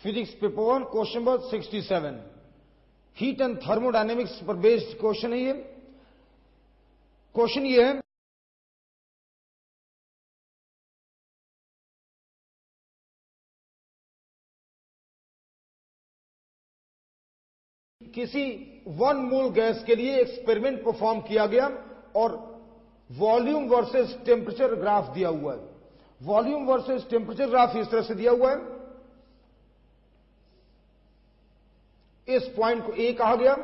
Physics paper 1 question number 67 heat and thermodynamics पर based question है ये। क्वेश्चन ये है किसी 1 मोल गैस के लिए एक्सपेरिमेंट परफॉर्म किया गया और वॉल्यूम वर्सेस टेम्परेचर ग्राफ दिया हुआ है। वॉल्यूम वर्सेस टेम्परेचर ग्राफ इस तरह से दिया हुआ है। इस पॉइंट को ए कहा गया,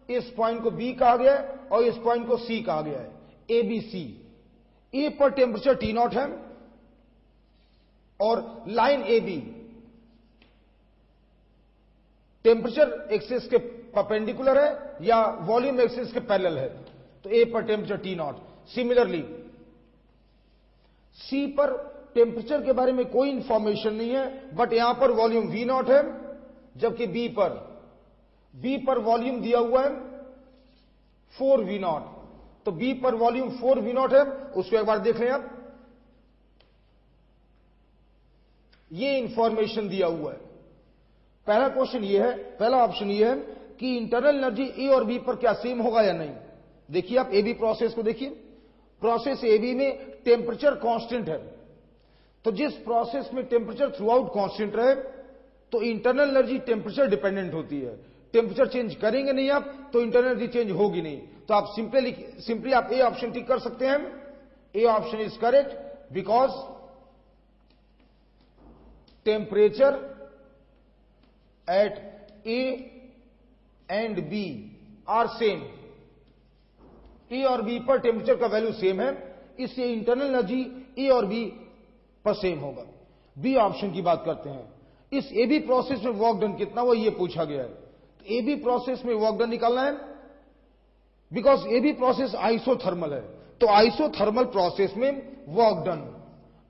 इस पॉइंट को बी कहा गया और इस पॉइंट को सी कहा गया है, ए बी सी। ए पर टेम्परेचर टी नॉट है और line A B temperature axis के परपेंडिकुलर है या वॉल्यूम एक्सिस के पैरेलल है, तो ए पर temperature T naught. Similarly C पर टेम्परेचर के बारे में कोई इंफॉर्मेशन नहीं है, बट यहां पर वॉल्यूम वी नॉट है, जबकि बी पर वॉल्यूम दिया हुआ है 4 वी नॉट। तो बी पर वॉल्यूम 4 वी नॉट है, उसको एक बार देख लें आप। ये इंफॉर्मेशन दिया हुआ है। पहला क्वेश्चन ये है, पहला ऑप्शन ये है कि इंटरनल एनर्जी ए और बी पर क्या सेम होगा या नहीं। देखिए आप ए बी प्रोसेस को देखिए। प्रोसेस ए बी में टेम्परेचर कांस्टेंट है, तो जिस प्रोसेस में टेम्परेचर थ्रू आउट कांस्टेंट रहे तो इंटरनल एनर्जी टेम्परेचर डिपेंडेंट होती है। टेम्परेचर चेंज करेंगे नहीं आप तो इंटरनल एनर्जी चेंज होगी नहीं। तो आप सिंपली आप ए ऑप्शन टिक कर सकते हैं। A option is correct because temperature at a and b are same. A और बी पर टेम्परेचर का वैल्यू सेम है, इसलिए इंटरनल एनर्जी ए और बी पर सेम होगा। बी ऑप्शन की बात करते हैं। इस ए बी प्रोसेस में वर्क डन कितना हुआ ये पूछा गया है। ए बी प्रोसेस में वर्क डन निकालना है, because a b process isothermal है, तो आइसोथर्मल प्रोसेस में वर्क डन,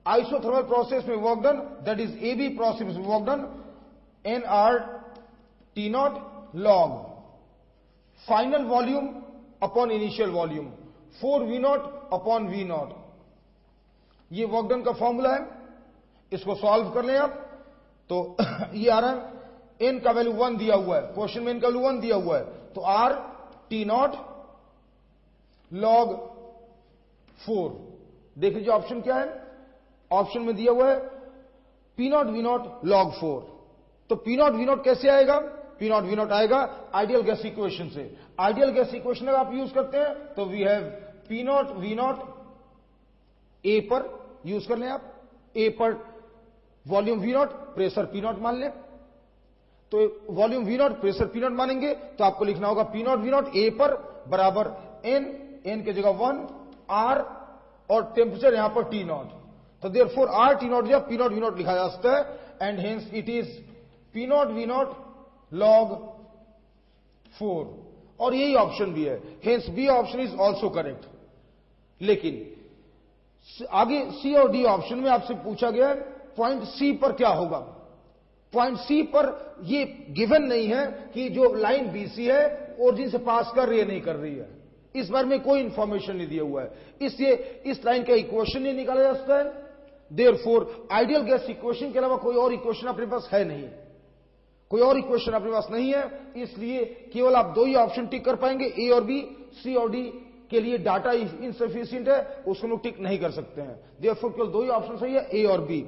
आइसोथर्मल प्रोसेस में work done that is a b process में work done n r T naught log final volume upon initial volume 4 v naught upon v naught. ये work done का formula है, इसको solve कर लें आप तो ये आ रहा है एन का वैल्यू 1 दिया हुआ है, क्वेश्चन में एन का वैल्यू 1 दिया हुआ है, तो आर टी नॉट लॉग 4। देख लीजिए ऑप्शन क्या है। ऑप्शन में दिया हुआ है P naught V naught log 4। तो पी नॉट वी नॉट कैसे आएगा? पी नॉट वी नॉट आएगा आइडियल गैस इक्वेशन से। आइडियल गैस इक्वेशन अगर आप यूज करते हैं तो we have P naught V naught A पर यूज कर लें आप। ए पर volume V naught, pressure P naught मान लें, तो volume V naught pressure P naught मानेंगे तो आपको लिखना होगा P naught V naught A पर बराबर एन, एन के जगह 1 आर और टेम्परेचर यहां पर टी नॉट। तो देयरफॉर आर टी नॉट या पी नॉट वी नॉट लिखा जा सकता है and hence it is P naught V naught log 4 और यही ऑप्शन भी है, hence B option is also correct. लेकिन आगे सी और डी ऑप्शन में आपसे पूछा गया है पॉइंट सी पर क्या होगा। पॉइंट सी पर ये गिवन नहीं है कि जो लाइन बीसी है ओरिजिन से पास कर रही है नहीं कर रही है, इस बारे में कोई इंफॉर्मेशन नहीं दिया हुआ है, इसलिए इस लाइन का इक्वेशन नहीं निकाला जा सकता है। देयरफॉर आइडियल गैस इक्वेशन के अलावा कोई और इक्वेशन अपने पास है नहीं, कोई और इक्वेशन अपने पास नहीं है, इसलिए केवल आप 2 ही ऑप्शन टिक कर पाएंगे, ए और बी। सी और डी के लिए डाटा इनसफिशिएंट है, उसको लोग टिक नहीं कर सकते हैं। देयरफॉर केवल 2 ही ऑप्शन सही है, ए और बी।